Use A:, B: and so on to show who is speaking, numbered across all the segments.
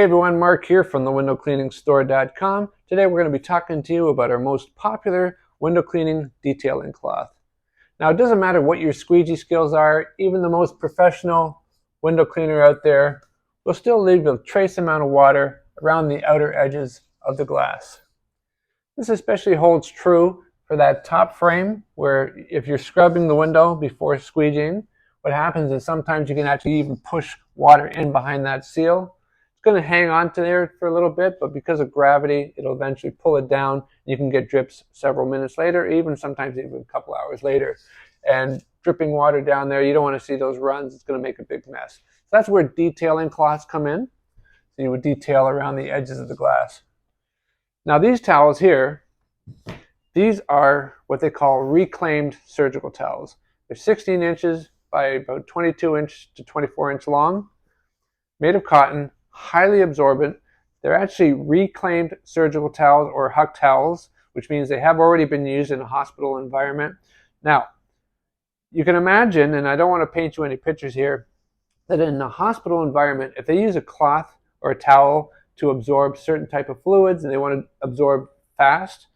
A: Hey everyone, Mark here from the windowcleaningstore.com. Today we're going to be talking to you about our most popular window cleaning detailing cloth. Now it doesn't matter what your squeegee skills are, even the most professional window cleaner out there will still leave a trace amount of water around the outer edges of the glass. This especially holds true for that top frame where if you're scrubbing the window before squeegeeing, what happens is sometimes you can actually even push water in behind that seal. It's going to hang on to there for a little bit, but because of gravity, it'll eventually pull it down. You can get drips several minutes later, sometimes even a couple hours later. And dripping water down there, you don't want to see those runs. It's going to make a big mess. So that's where detailing cloths come in. So you would detail around the edges of the glass. Now these towels here, these are what they call reclaimed surgical towels. They're 16 inches by about 22 inch to 24 inch long, made of cotton, highly absorbent. They're actually reclaimed surgical towels or huck towels, which means they have already been used in a hospital environment. Now, you can imagine, and I don't want to paint you any pictures here, that in a hospital environment, if they use a cloth or a towel to absorb certain type of fluids and they want to absorb fast,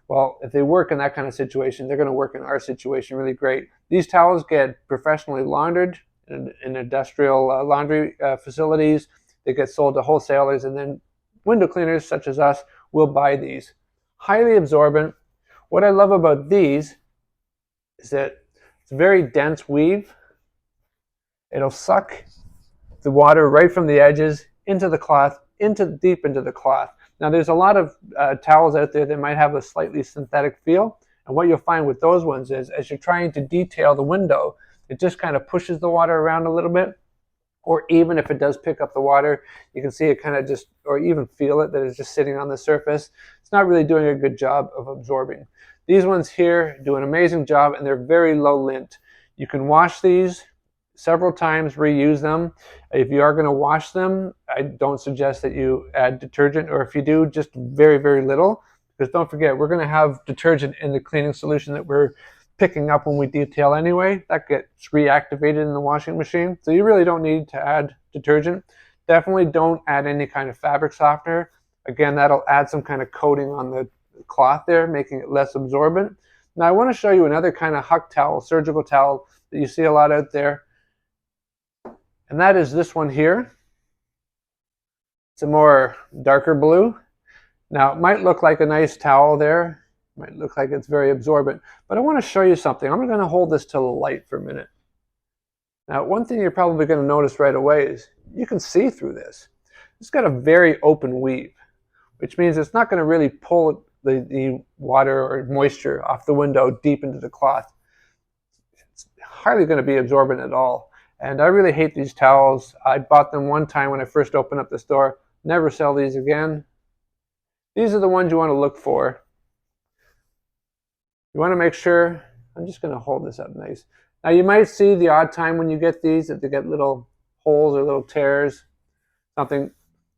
A: well, if they work in that kind of situation, they're going to work in our situation really great. These towels get professionally laundered in industrial laundry facilities. They get sold to wholesalers, and then window cleaners such as us will buy these. Highly absorbent. What I love about these is that it's a very dense weave. It'll suck the water right from the edges into the cloth, deep into the cloth. Now there's a lot of towels out there that might have a slightly synthetic feel, and what you'll find with those ones is as you're trying to detail the window, it just kind of pushes the water around a little bit, or even if it does pick up the water, you can see it kind of just, or even feel it, that it's just sitting on the surface. It's not really doing a good job of absorbing. These ones here do an amazing job, and they're very low lint. You can wash these several times, reuse them. If you are going to wash them, I don't suggest that you add detergent, or if you do, just very, very little, because don't forget, we're going to have detergent in the cleaning solution that we're picking up when we detail anyway. That gets reactivated in the washing machine, so you really don't need to add detergent. Definitely don't add any kind of fabric softener. Again, that'll add some kind of coating on the cloth there, making it less absorbent. Now I want to show you another kind of huck towel, surgical towel, that you see a lot out there, and that is this one here. It's a more darker blue. Now it might look like a nice towel there, it might look like it's very absorbent, but I want to show you something. I'm going to hold this to the light for a minute. Now one thing you're probably going to notice right away is you can see through this. It's got a very open weave, which means it's not going to really pull the water or moisture off the window deep into the cloth. It's hardly going to be absorbent at all. And I really hate these towels. I bought them one time when I first opened up the store. Never sell these again. These are the ones you want to look for. You want to make sure, I'm just going to hold this up nice. Now you might see the odd time when you get these that they get little holes or little tears, something.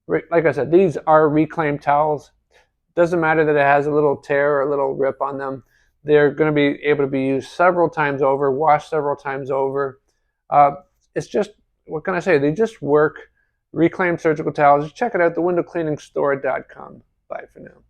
A: Like I said, these are reclaimed towels. Doesn't matter that it has a little tear or a little rip on them. They're going to be able to be used several times over, washed several times over. It's just, what can I say? They just work. Reclaimed surgical towels. Just check it out, thewindowcleaningstore.com. Bye for now.